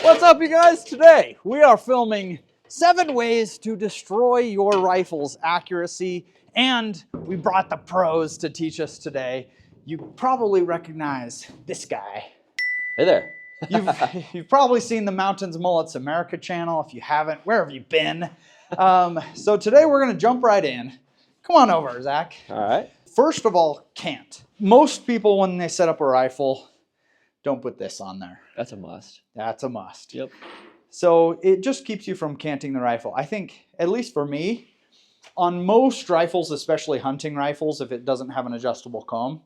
What's up, you guys? Today we are filming 7 ways to destroy your rifle's accuracy, and we brought the pros to teach us today. You probably recognize this guy. Hey there. You've probably seen the Mountains Mullets America channel. If you haven't, where have you been? So today we're going to jump right in. Come on over, Zach. All right. First of all, cant. Most people, when they set up a rifle, don't put this on there. That's a must. That's a must. Yep. So it just keeps you from canting the rifle. I think, at least for me, on most rifles, especially hunting rifles, if it doesn't have an adjustable comb,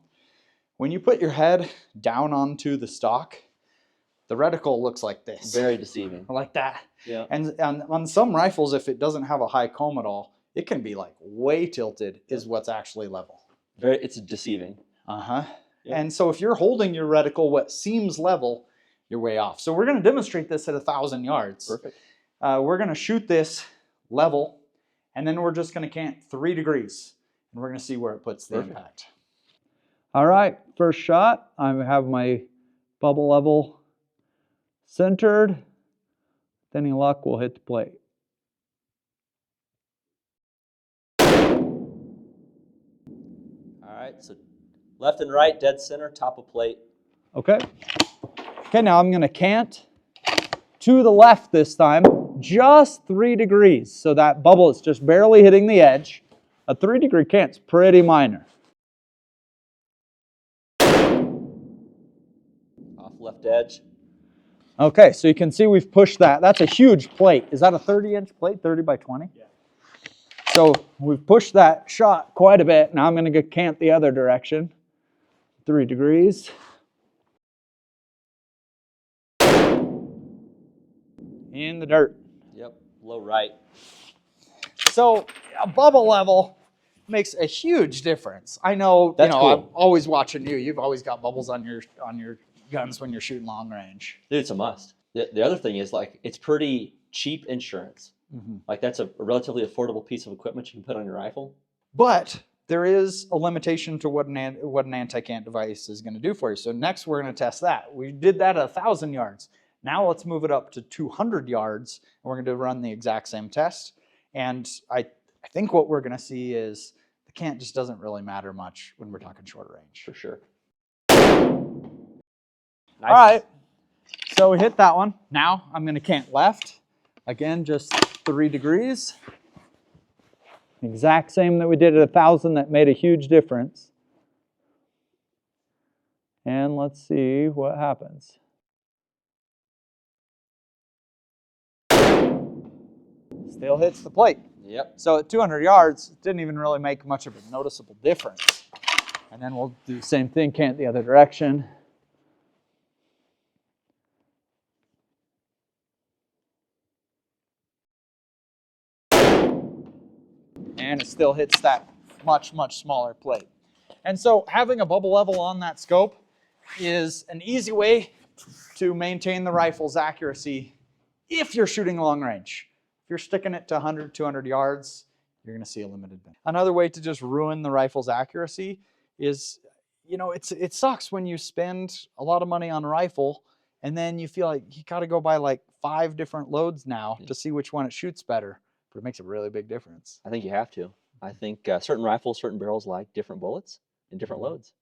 when you put your head down onto the stock, the reticle looks like this. Very deceiving. Like that. Yeah. And on some rifles, if it doesn't have a high comb at all, it can be like way tilted is what's actually level. It's deceiving. Uh-huh. Yep. And so if you're holding your reticle what seems level, you're way off. So we're going to demonstrate this at 1,000 yards. Perfect. We're going to shoot this level, and then we're just going to cant 3 degrees, and we're going to see where it puts the impact. All right, first shot. I have my bubble level centered. With any luck, we'll hit the plate. All right, so left and right, dead center, top of plate. Okay. Okay, now I'm going to cant to the left this time, just 3 degrees. So that bubble is just barely hitting the edge. A 3-degree cant's pretty minor. Off left edge. Okay, so you can see we've pushed that. That's a huge plate. Is that a 30-inch plate, 30 by 20? Yeah. So we've pushed that shot quite a bit. Now I'm going to cant the other direction. 3 degrees. In the dirt. Yep, low right. So a bubble level makes a huge difference. I know, That's cool. I'm always watching you. You've always got bubbles on your guns when you're shooting long range. Dude, it's a must. The other thing is, like, it's pretty cheap insurance. Mm-hmm. Like, that's a relatively affordable piece of equipment you can put on your rifle. But there is a limitation to what an anti-cant device is going to do for you. So next we're going to test that. We did that at 1,000 yards. Now let's move it up to 200 yards, and we're going to run the exact same test. And I think what we're going to see is the cant just doesn't really matter much when we're talking short range. For sure. All Nice. right, so we hit that one. Now I'm going to cant left. Again, just 3 degrees. Exact same that we did at 1,000. That made a huge difference. And let's see what happens. Still hits the plate. Yep. So at 200 yards, it didn't even really make much of a noticeable difference. And then we'll do the same thing, cant the other direction. And it still hits that much, much smaller plate. And so having a bubble level on that scope is an easy way to maintain the rifle's accuracy if you're shooting long range. If you're sticking it to 100, 200 yards, you're going to see a limited benefit. Another way to just ruin the rifle's accuracy is, it sucks when you spend a lot of money on a rifle and then you feel like you got to go buy like 5 different loads now to see which one it shoots better. But it makes a really big difference. I think you have to. I think certain rifles, certain barrels like different bullets and different loads.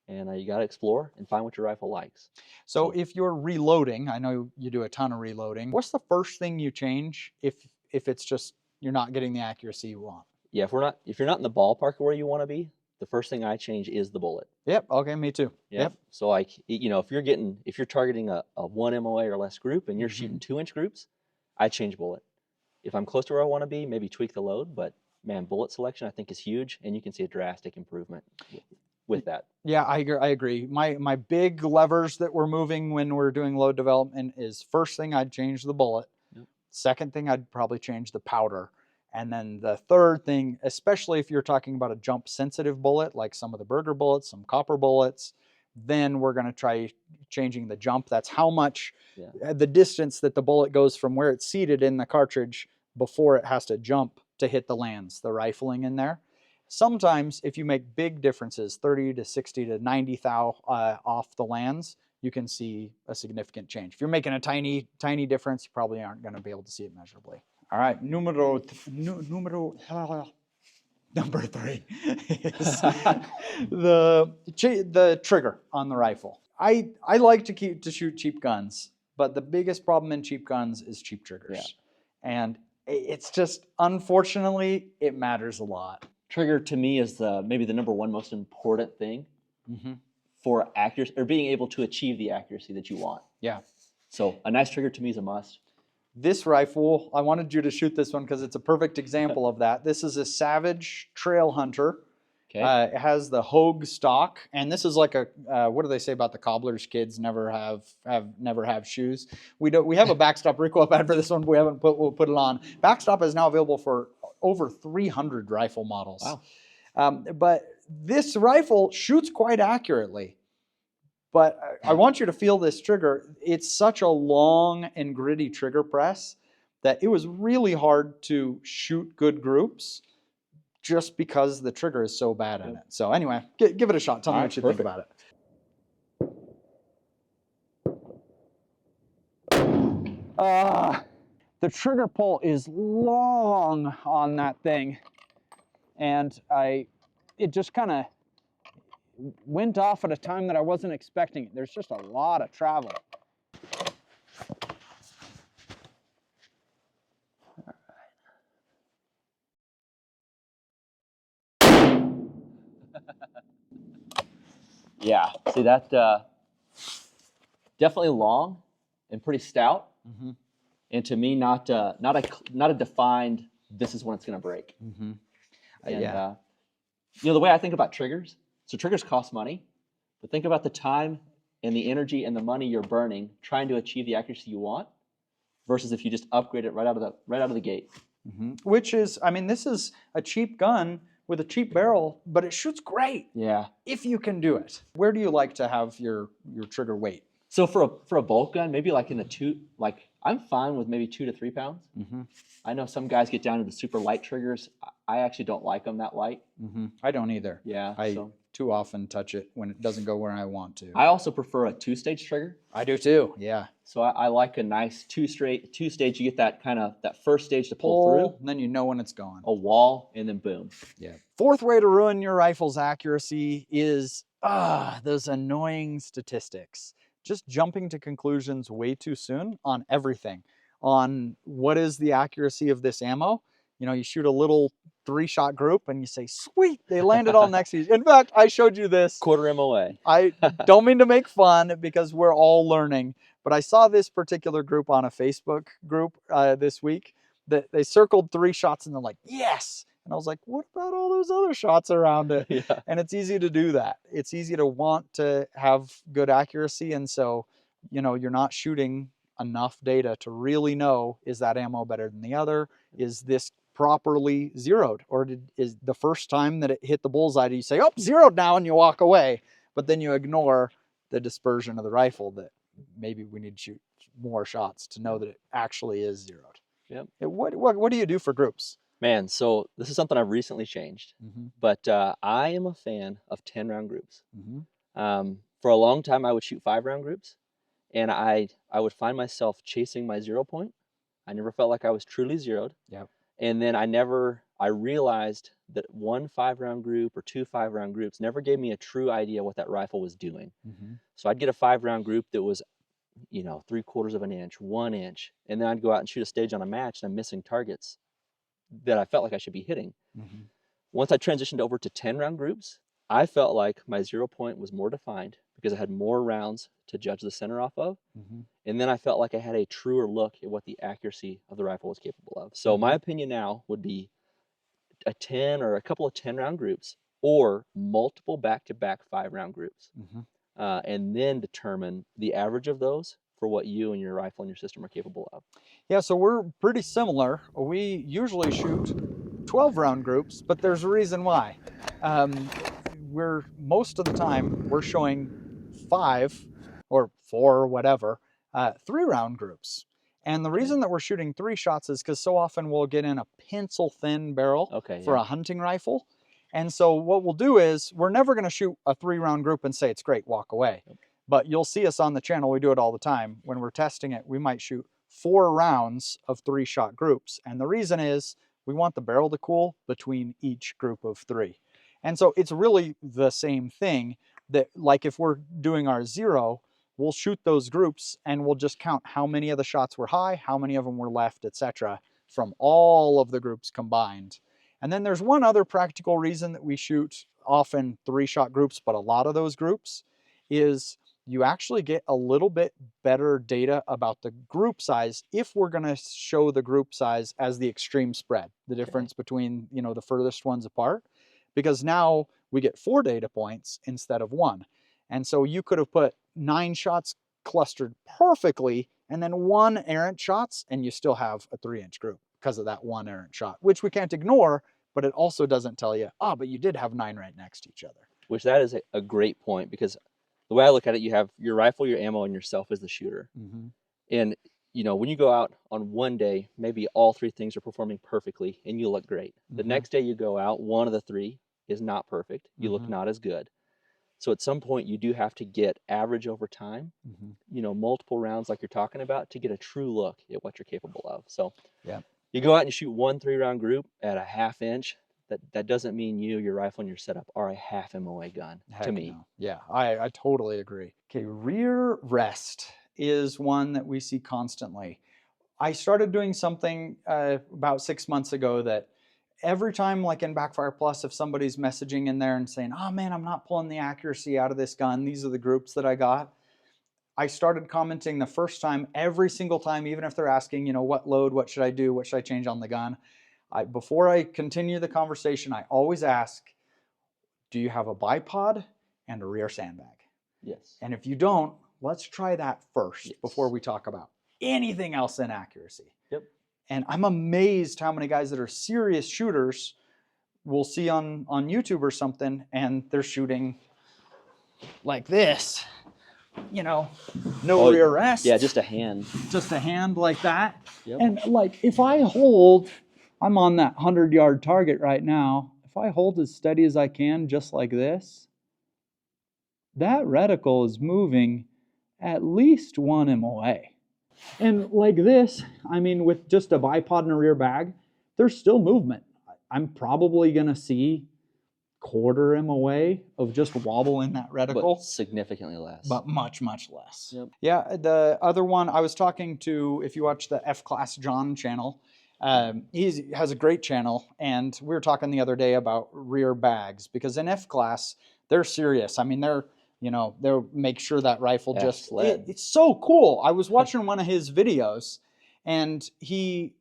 And you got to explore and find what your rifle likes. So if you're reloading, I know you do a ton of reloading. What's the first thing you change if it's just you're not getting the accuracy you want? Yeah, if you're not in the ballpark where you want to be, the first thing I change is the bullet. Yep. Okay. Me too. Yep. So like, if you're targeting a 1 MOA or less group and you're shooting 2-inch groups, I change bullet. If I'm close to where I want to be, maybe tweak the load, but man, bullet selection I think is huge, and you can see a drastic improvement with that. Yeah, I agree. My big levers that we're moving when we're doing load development is, first thing I'd change the bullet. Yep. Second thing I'd probably change the powder. And then the third thing, especially if you're talking about a jump sensitive bullet, like some of the Berger bullets, some copper bullets, then we're going to try changing the jump. That's how much the distance that the bullet goes from where it's seated in the cartridge before it has to jump to hit the lands, the rifling in there. Sometimes if you make big differences, 30 to 60 to 90 thou off the lands, you can see a significant change. If you're making a tiny, tiny difference, you probably aren't going to be able to see it measurably. All right, number 3 is the trigger on the rifle. I like to shoot cheap guns, but the biggest problem in cheap guns is cheap triggers. And it's just, unfortunately, it matters a lot. Trigger to me is maybe the number one most important thing for accuracy, or being able to achieve the accuracy that you want. Yeah. So a nice trigger to me is a must. This rifle, I wanted you to shoot this one because it's a perfect example of that. This is a Savage Trail Hunter. Okay. It has the Hogue stock, and this is like a what do they say about the cobbler's kids never have shoes? We have a backstop recoil pad for this one, but we'll put it on. Backstop is now available for over 300 rifle models. Wow. But this rifle shoots quite accurately. But I want you to feel this trigger. It's such a long and gritty trigger press that it was really hard to shoot good groups just because the trigger is so bad in it. So anyway, give it a shot. Tell me what you think about it. The trigger pull is long on that thing. And it just kind of went off at a time that I wasn't expecting it. There's just a lot of travel. Yeah, see that definitely long and pretty stout, and to me not a defined. This is when it's going to break. And the way I think about triggers. So triggers cost money, but think about the time and the energy and the money you're burning trying to achieve the accuracy you want, versus if you just upgrade it right out of the gate. Which is, I mean, this is a cheap gun with a cheap barrel, but it shoots great. Yeah. If you can do it. Where do you like to have your trigger weight? So for a bolt gun, maybe like in the I'm fine with maybe 2 to 3 pounds. I know some guys get down to the super light triggers. I actually don't like them that light. I don't either. Yeah. I too often touch it when it doesn't go where I want to. I also prefer a 2-stage trigger. I do too. Yeah. So I like a nice 2-stage. You get that first stage to pull through, and then you know when it's gone. A wall, and then boom. Yeah. Fourth way to ruin your rifle's accuracy is those annoying statistics. Just jumping to conclusions way too soon on everything. On what is the accuracy of this ammo? You know, you shoot a little 3-shot group and you say, sweet, they landed all next to you. In fact, I showed you this. Quarter MOA. I don't mean to make fun because we're all learning, but I saw this particular group on a Facebook group this week that they circled 3 shots and they're like, yes. And I was like, what about all those other shots around it? Yeah. And it's easy to do that. It's easy to want to have good accuracy. And so, you know, you're not shooting enough data to really know, is that ammo better than the other? Is this properly zeroed? Or is the first time that it hit the bullseye, do you say, oh, zeroed now, and you walk away? But then you ignore the dispersion of the rifle that maybe we need to shoot more shots to know that it actually is zeroed. Yep. What do you do for groups? Man, so this is something I've recently changed, but I am a fan of 10-round groups. For a long time, I would shoot 5-round groups, and I would find myself chasing my 0 point. I never felt like I was truly zeroed. Yep. And then I realized that 1 5-round group or 2 5-round groups never gave me a true idea what that rifle was doing. So I'd get a 5-round group that was, 3/4 of an inch, 1 inch, and then I'd go out and shoot a stage on a match and I'm missing targets that I felt like I should be hitting. Once I transitioned over to 10-round groups, I felt like my 0 point was more defined because I had more rounds to judge the center off of. And then I felt like I had a truer look at what the accuracy of the rifle was capable of. So my opinion now would be a 10 or a couple of 10-round groups, or multiple back-to-back 5-round groups. And then determine the average of those for what you and your rifle and your system are capable of. Yeah, so we're pretty similar. We usually shoot 12-round groups, but there's a reason why. Most of the time we're showing 5 or 4 or whatever 3-round groups. And the reason that we're shooting 3 shots is because so often we'll get in a pencil thin barrel for a hunting rifle. And so what we'll do is we're never going to shoot a 3-round group and say it's great, walk away. But you'll see us on the channel, we do it all the time. When we're testing it, we might shoot 4 rounds of 3-shot groups. And the reason is we want the barrel to cool between each group of 3. And so it's really the same thing, that like if we're doing our 0, we'll shoot those groups and we'll just count how many of the shots were high, how many of them were left, etc., from all of the groups combined. And then there's one other practical reason that we shoot often 3-shot groups, but a lot of those groups, is you actually get a little bit better data about the group size if we're going to show the group size as the extreme spread, the difference between, you know, the furthest ones apart, because now we get 4 data points instead of 1. And so you could have put 9 shots clustered perfectly and then 1 errant shots, and you still have a 3-inch group because of that 1 errant shot, which we can't ignore, but it also doesn't tell you, oh, but you did have 9 right next to each other. Which that is a great point, because the way I look at it, you have your rifle, your ammo, and yourself as the shooter. And, you know, when you go out on one day, maybe all 3 things are performing perfectly and you look great. The next day you go out, one of the 3 is not perfect. You look not as good. So at some point you do have to get average over time, you know, multiple rounds like you're talking about, to get a true look at what you're capable of. So you go out and you shoot 1 3-round group at a 1/2 inch. That doesn't mean you, your rifle, and your setup are a 1/2 MOA gun. Heck to me. no. Yeah, I totally agree. Okay, rear rest is one that we see constantly. I started doing something about 6 months ago that every time, like in Backfire Plus, if somebody's messaging in there and saying, oh man, I'm not pulling the accuracy out of this gun, these are the groups that I got, I started commenting the first time, every single time, even if they're asking, you know, what load, what should I do, what should I change on the gun? Before I continue the conversation, I always ask, do you have a bipod and a rear sandbag? Yes. And if you don't, let's try that first before we talk about anything else in accuracy. Yep. And I'm amazed how many guys that are serious shooters will see on YouTube or something, and they're shooting like this, you know, no rear rest. Yeah, just a hand. Just a hand like that. And like if I hold, I'm on that 100-yard target right now. If I hold as steady as I can, just like this, that reticle is moving at least 1 MOA. And like this, I mean, with just a bipod and a rear bag, there's still movement. I'm probably going to see 1/4 MOA of just wobble in that reticle. But significantly less. But much, much less. Yeah, the other one, I was talking to, if you watch the F-Class John channel, he has a great channel, and we were talking the other day about rear bags, because in F-Class, they're serious. I mean, they're, you know, they'll make sure that rifle it's so cool. I was watching one of his videos, and he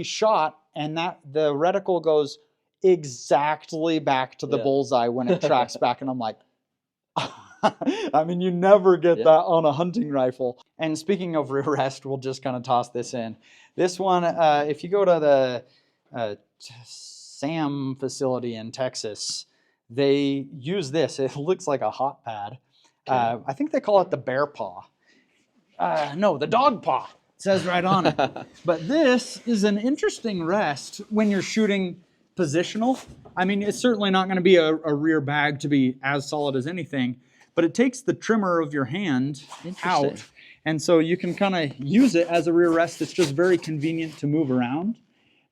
shot, and the reticle goes exactly back to the bullseye when it tracks back, and I'm like, I mean, you never get that on a hunting rifle. And speaking of rear rest, we'll just kind of toss this in. This one, if you go to the SAM facility in Texas, they use this. It looks like a hot pad. I think they call it the bear paw. No, the dog paw. It says right on it. But this is an interesting rest when you're shooting positional. I mean, it's certainly not going to be a rear bag to be as solid as anything, but it takes the trimmer of your hand out, and so you can kind of use it as a rear rest. It's just very convenient to move around.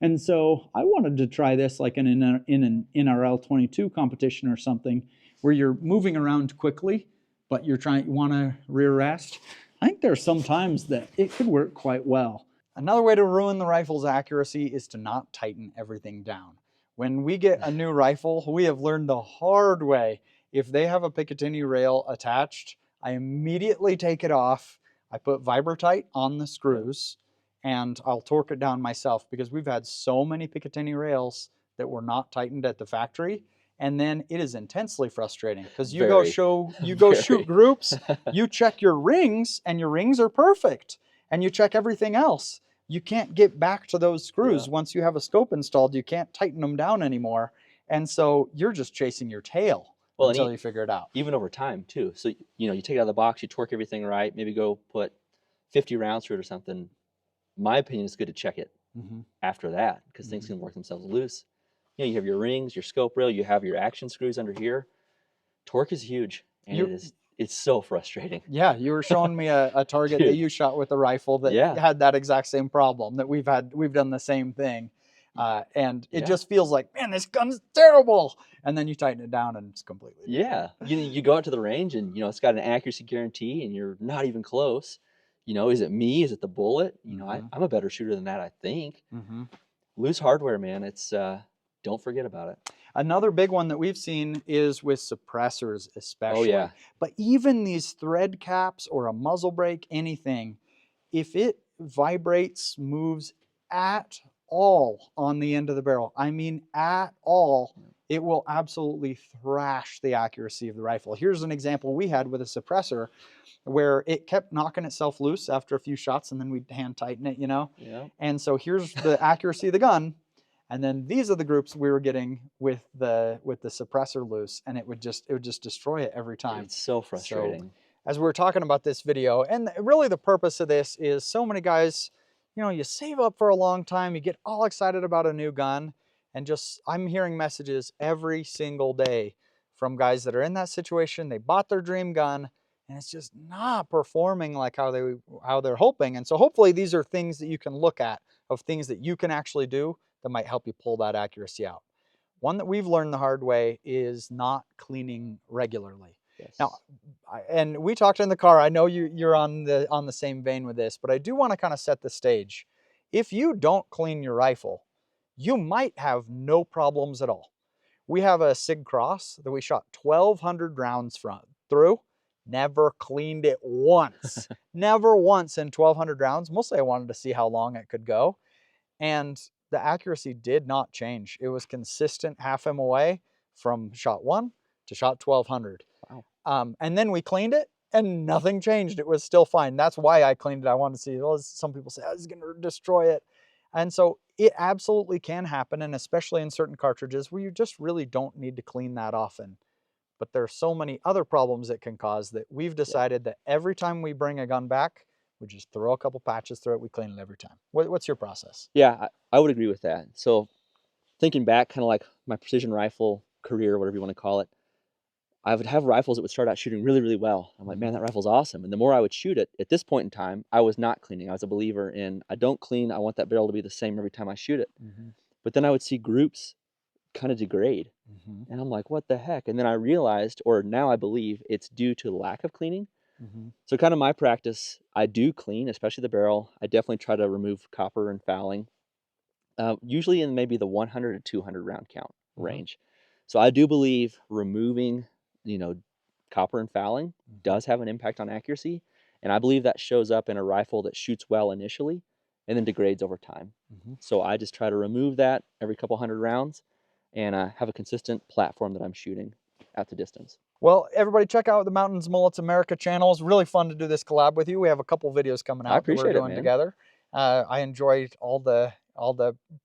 And so I wanted to try this like in an NRL 22 competition or something, where you're moving around quickly, but you want to rear rest. I think there's some times that it could work quite well. Another way to ruin the rifle's accuracy is to not tighten everything down. When we get a new rifle, we have learned the hard way. If they have a Picatinny rail attached, I immediately take it off. I put Vibratite on the screws, and I'll torque it down myself, because we've had so many Picatinny rails that were not tightened at the factory. And then it is intensely frustrating, because you go shoot groups, you check your rings, and your rings are perfect, and you check everything else. You can't get back to those screws. Once you have a scope installed, you can't tighten them down anymore. And so you're just chasing your tail until you figure it out. Even over time too. So, you know, you take it out of the box, you torque everything right, maybe go put 50 rounds through it or something. My opinion is good to check it after that, because things can work themselves loose. You know, you have your rings, your scope rail, you have your action screws under here. Torque is huge, and it's so frustrating. Yeah, you were showing me a target that Dude. you shot with a rifle that Yeah. had that exact same problem that we've done the same thing. And it Yeah. just feels like, man, this gun's terrible. And then you tighten it down and it's completely different. Yeah. You go out to the range and, it's got an accuracy guarantee and you're not even close. Is it me? Is it the bullet? I'm a better shooter than that, I think. Loose hardware, man. It's, don't forget about it. Another big one that we've seen is with suppressors, especially. Oh, yeah. But even these thread caps or a muzzle brake, anything, if it vibrates, moves at all on the end of the barrel, I mean at all, it will absolutely thrash the accuracy of the rifle. Here's an example we had with a suppressor where it kept knocking itself loose after a few shots, and then we'd hand tighten it, Yeah. And so here's the accuracy of the gun. And then these are the groups we were getting with the suppressor loose, and it would just destroy it every time. It's so frustrating. So, as we're talking about this video, and really the purpose of this is so many guys, you save up for a long time, you get all excited about a new gun, and I'm hearing messages every single day from guys that are in that situation. They bought their dream gun, and it's just not performing like how they're hoping. And so hopefully these are things that you can look at, of things that you can actually do that might help you pull that accuracy out. One that we've learned the hard way is not cleaning regularly. Yes. Now, and we talked in the car, I know you're on the same vein with this, but I do want to kind of set the stage. If you don't clean your rifle, you might have no problems at all. We have a Sig Cross that we shot 1,200 rounds through, never cleaned it once. Never once in 1,200 rounds. Mostly I wanted to see how long it could go. And the accuracy did not change. It was consistent half MOA from shot 1 to shot 1,200. Wow. And then we cleaned it and nothing changed. It was still fine. That's why I cleaned it. I wanted to see, well, some people say, I was going to destroy it. And so it absolutely can happen, and especially in certain cartridges where you just really don't need to clean that often. But there are so many other problems it can cause that we've decided that every time we bring a gun back, we just throw a couple patches through it, we clean it every time. What's your process? Yeah, I would agree with that. So thinking back, kind of like my precision rifle career, whatever you want to call it, I would have rifles that would start out shooting really, really well. I'm like, man, that rifle's awesome. And the more I would shoot it, at this point in time, I was not cleaning. I was a believer in, I don't clean, I want that barrel to be the same every time I shoot it. But then I would see groups kind of degrade. And I'm like, what the heck? And then I realized, or now I believe, it's due to lack of cleaning. So kind of my practice, I do clean, especially the barrel. I definitely try to remove copper and fouling, usually in maybe the 100 to 200 round count range. So I do believe removing, copper and fouling does have an impact on accuracy. And I believe that shows up in a rifle that shoots well initially and then degrades over time. So I just try to remove that every couple hundred rounds and have a consistent platform that I'm shooting at the distance. Well, everybody check out the Mountains Mullets America channel. It's really fun to do this collab with you. We have a couple videos coming out I appreciate that we're doing it, man. together. I enjoyed all the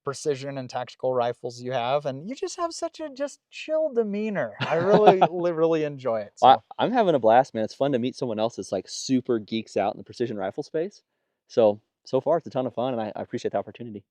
precision and tactical rifles you have, and you just have such a just chill demeanor. I really really enjoy it. So. Well, I'm having a blast, man. It's fun to meet someone else that's like super geeks out in the precision rifle space. So far it's a ton of fun, and I appreciate the opportunity.